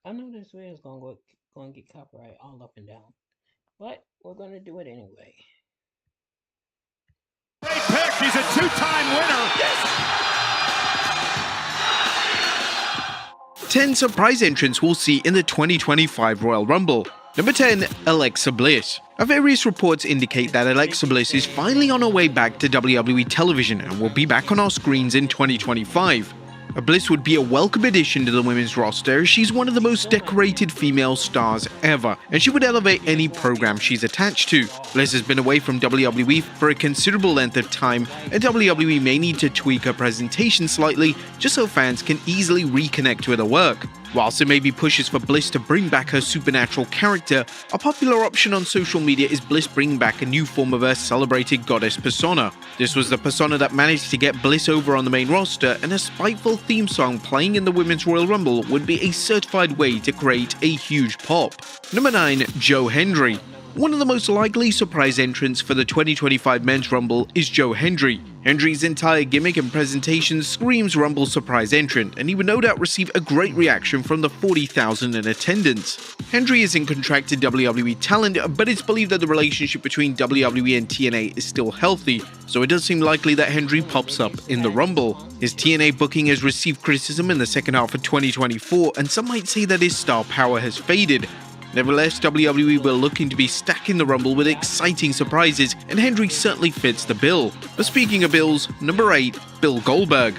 I know this video is gonna get copyright all up and down, but we're gonna do it anyway. Great pick. He's a two-time winner. Yes. 10 surprise entrants we'll see in the 2025 Royal Rumble. Number 10, Alexa Bliss. Various reports indicate that Alexa Bliss is finally on her way back to WWE television and will be back on our screens in 2025. Bliss would be a welcome addition to the women's roster. She's one of the most decorated female stars ever, and she would elevate any program she's attached to. Bliss has been away from WWE for a considerable length of time, and WWE may need to tweak her presentation slightly just so fans can easily reconnect with her work. Whilst there may be pushes for Bliss to bring back her supernatural character, a popular option on social media is Bliss bringing back a new form of her celebrated goddess persona. This was the persona that managed to get Bliss over on the main roster, and a spiteful theme song playing in the Women's Royal Rumble would be a certified way to create a huge pop. Number 9, Joe Hendry. One of the most likely surprise entrants for the 2025 Men's Rumble is Joe Hendry. Hendry's entire gimmick and presentation screams Rumble surprise entrant, and he would no doubt receive a great reaction from the 40,000 in attendance. Hendry isn't contracted WWE talent, but it's believed that the relationship between WWE and TNA is still healthy, so it does seem likely that Hendry pops up in the Rumble. His TNA booking has received criticism in the second half of 2024, and some might say that his star power has faded. Nevertheless, WWE were looking to be stacking the Rumble with exciting surprises, and Hendry certainly fits the bill. But speaking of bills, number 8, Bill Goldberg.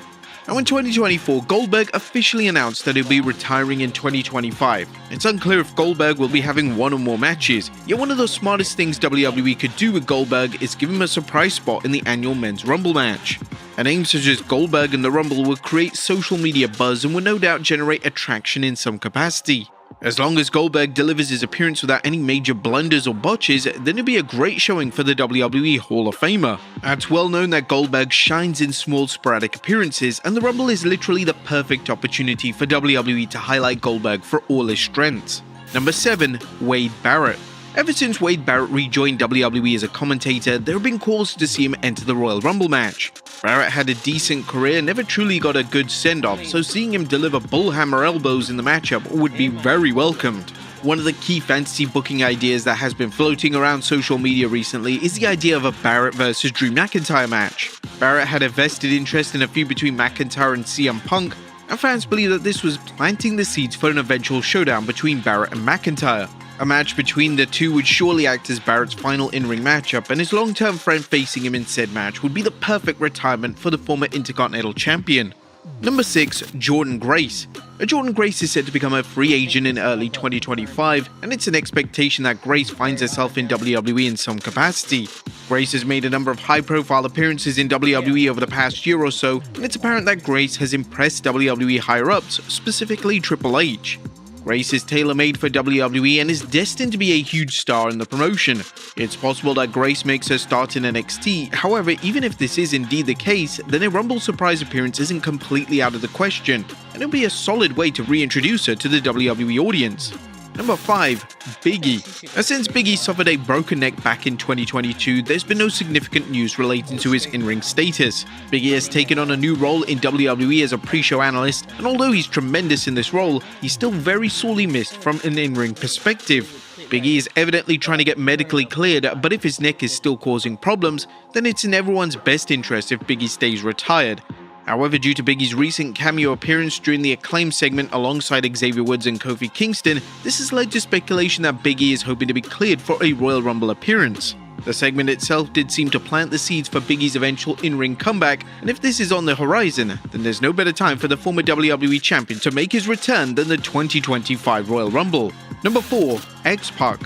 Now in 2024, Goldberg officially announced that he'll be retiring in 2025. It's unclear if Goldberg will be having one or more matches, yet one of the smartest things WWE could do with Goldberg is give him a surprise spot in the annual Men's Rumble match. A name such as Goldberg in the Rumble will create social media buzz and will no doubt generate attraction in some capacity. As long as Goldberg delivers his appearance without any major blunders or botches, then it'll be a great showing for the WWE Hall of Famer. It's well known that Goldberg shines in small sporadic appearances, and the Rumble is literally the perfect opportunity for WWE to highlight Goldberg for all his strengths. Number 7, Wade Barrett. Ever since Wade Barrett rejoined WWE as a commentator, there have been calls to see him enter the Royal Rumble match. Barrett had a decent career, never truly got a good send-off, so seeing him deliver bullhammer elbows in the matchup would be very welcomed. One of the key fantasy booking ideas that has been floating around social media recently is the idea of a Barrett vs Drew McIntyre match. Barrett had a vested interest in a feud between McIntyre and CM Punk, and fans believe that this was planting the seeds for an eventual showdown between Barrett and McIntyre. A match between the two would surely act as Barrett's final in-ring matchup, and his long-term friend facing him in said match would be the perfect retirement for the former Intercontinental Champion. Number 6, Jordynne Grace. Jordynne Grace is set to become a free agent in early 2025, and it's an expectation that Grace finds herself in WWE in some capacity. Grace has made a number of high-profile appearances in WWE over the past year or so, and it's apparent that Grace has impressed WWE higher-ups, specifically Triple H. Grace is tailor-made for WWE and is destined to be a huge star in the promotion. It's possible that Grace makes her start in NXT, however, even if this is indeed the case, then a Rumble surprise appearance isn't completely out of the question, and it'll be a solid way to reintroduce her to the WWE audience. Number 5, Big E. Since Big E suffered a broken neck back in 2022, there's been no significant news relating to his in-ring status. Big E has taken on a new role in WWE as a pre-show analyst, and although he's tremendous in this role, he's still very sorely missed from an in-ring perspective. Big E is evidently trying to get medically cleared, but if his neck is still causing problems, then it's in everyone's best interest if Big E stays retired. However, due to Big E's recent cameo appearance during the Acclaim segment alongside Xavier Woods and Kofi Kingston, this has led to speculation that Big E is hoping to be cleared for a Royal Rumble appearance. The segment itself did seem to plant the seeds for Big E's eventual in-ring comeback, and if this is on the horizon, then there's no better time for the former WWE Champion to make his return than the 2025 Royal Rumble. Number 4, X-Pac.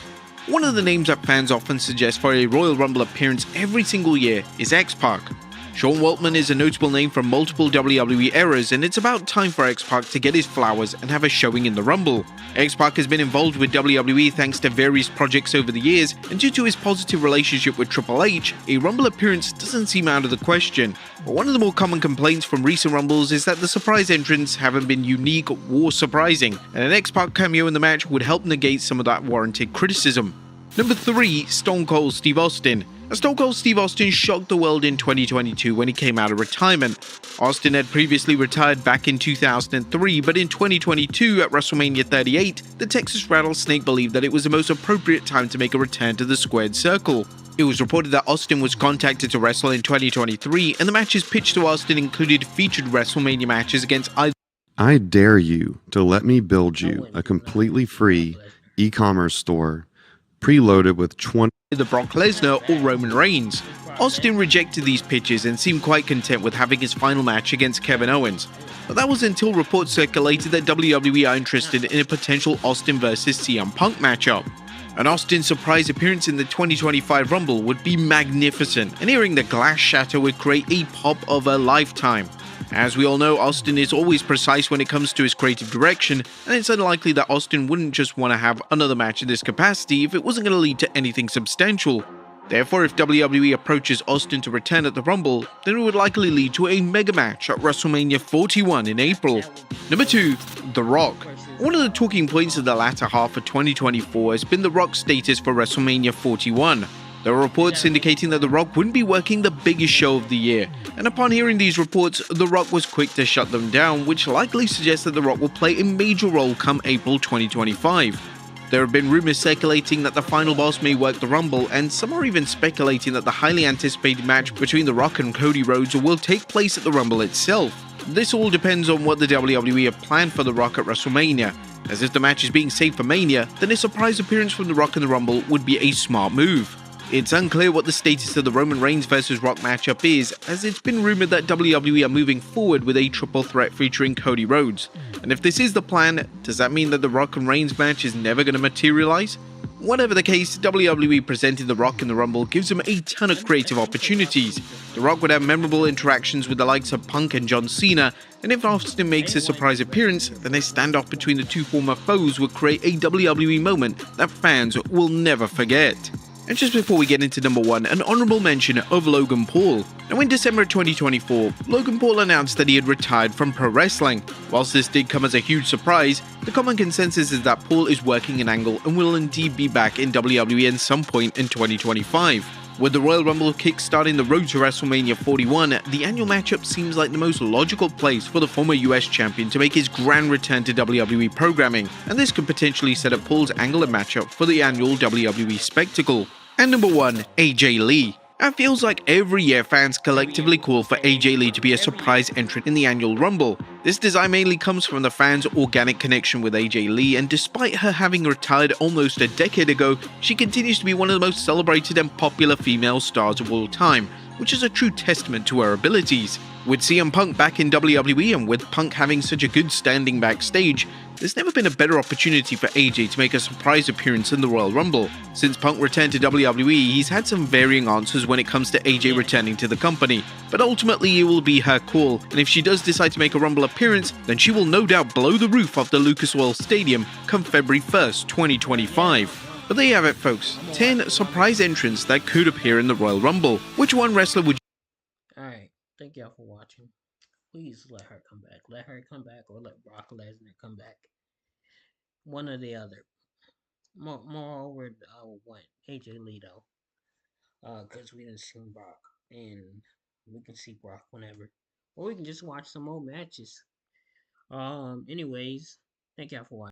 One of the names that fans often suggest for a Royal Rumble appearance every single year is X-Pac. Sean Waltman is a notable name from multiple WWE eras, and it's about time for X-Pac to get his flowers and have a showing in the Rumble. X-Pac has been involved with WWE thanks to various projects over the years, and due to his positive relationship with Triple H, a Rumble appearance doesn't seem out of the question. But one of the more common complaints from recent Rumbles is that the surprise entrants haven't been unique or surprising, and an X-Pac cameo in the match would help negate some of that warranted criticism. Number 3, Stone Cold Steve Austin. Stone Cold Steve Austin shocked the world in 2022 when he came out of retirement. Austin had previously retired back in 2003, but in 2022 at WrestleMania 38, the Texas Rattlesnake believed that it was the most appropriate time to make a return to the squared circle. It was reported that Austin was contacted to wrestle in 2023, and the matches pitched to Austin included featured WrestleMania matches against either I dare you to let me build you a completely free e-commerce store preloaded with 20 Brock Lesnar or Roman Reigns. Austin rejected these pitches and seemed quite content with having his final match against Kevin Owens. But that was until reports circulated that WWE are interested in a potential Austin vs CM Punk matchup. An Austin surprise appearance in the 2025 Rumble would be magnificent, and hearing the glass shatter would create a pop of a lifetime. As we all know, Austin is always precise when it comes to his creative direction, and it's unlikely that Austin wouldn't just want to have another match in this capacity if it wasn't going to lead to anything substantial. Therefore, if WWE approaches Austin to return at the Rumble, then it would likely lead to a mega match at WrestleMania 41 in April. Number 2. The Rock. One of the talking points of the latter half of 2024 has been The Rock's status for WrestleMania 41. There are reports indicating that The Rock wouldn't be working the biggest show of the year, and upon hearing these reports, The Rock was quick to shut them down, which likely suggests that The Rock will play a major role come April 2025. There have been rumors circulating that the final boss may work the Rumble, and some are even speculating that the highly anticipated match between The Rock and Cody Rhodes will take place at the Rumble itself. This all depends on what the WWE have planned for The Rock at WrestleMania, as if the match is being saved for Mania, then a surprise appearance from The Rock in the Rumble would be a smart move. It's unclear what the status of the Roman Reigns vs Rock matchup is, as it's been rumored that WWE are moving forward with a triple threat featuring Cody Rhodes. And if this is the plan, does that mean that the Rock and Reigns match is never going to materialize? Whatever the case, WWE presenting The Rock in the Rumble gives him a ton of creative opportunities. The Rock would have memorable interactions with the likes of Punk and John Cena, and if Austin makes a surprise appearance, then a standoff between the two former foes would create a WWE moment that fans will never forget. And just before we get into number 1, an honorable mention of Logan Paul. Now in December 2024, Logan Paul announced that he had retired from pro wrestling. Whilst this did come as a huge surprise, the common consensus is that Paul is working an angle and will indeed be back in WWE at some point in 2025. With the Royal Rumble kick-starting the road to WrestleMania 41, the annual matchup seems like the most logical place for the former US champion to make his grand return to WWE programming, and this could potentially set up Paul's angle and matchup for the annual WWE spectacle. And number 1, AJ Lee. It feels like every year fans collectively call for AJ Lee to be a surprise entrant in the annual Rumble. This desire mainly comes from the fans' organic connection with AJ Lee, and despite her having retired almost a decade ago, she continues to be one of the most celebrated and popular female stars of all time, which is a true testament to her abilities. With CM Punk back in WWE and with Punk having such a good standing backstage, there's never been a better opportunity for AJ to make a surprise appearance in the Royal Rumble. Since Punk returned to WWE, he's had some varying answers when it comes to AJ returning to the company, but ultimately it will be her call, and if she does decide to make a Rumble appearance, then she will no doubt blow the roof off the Lucas Oil Stadium come February 1st, 2025. But there you have it, folks. 10 surprise entrants that could appear in the Royal Rumble. Which one wrestler would Alright, thank y'all for watching. Please let her come back. Let her come back or let Brock Lesnar come back. One or the other. Moreover, I would want AJ Lee though. Because we didn't see Brock. And we can see Brock whenever. Or we can just watch some old matches. Anyways, thank y'all for watching.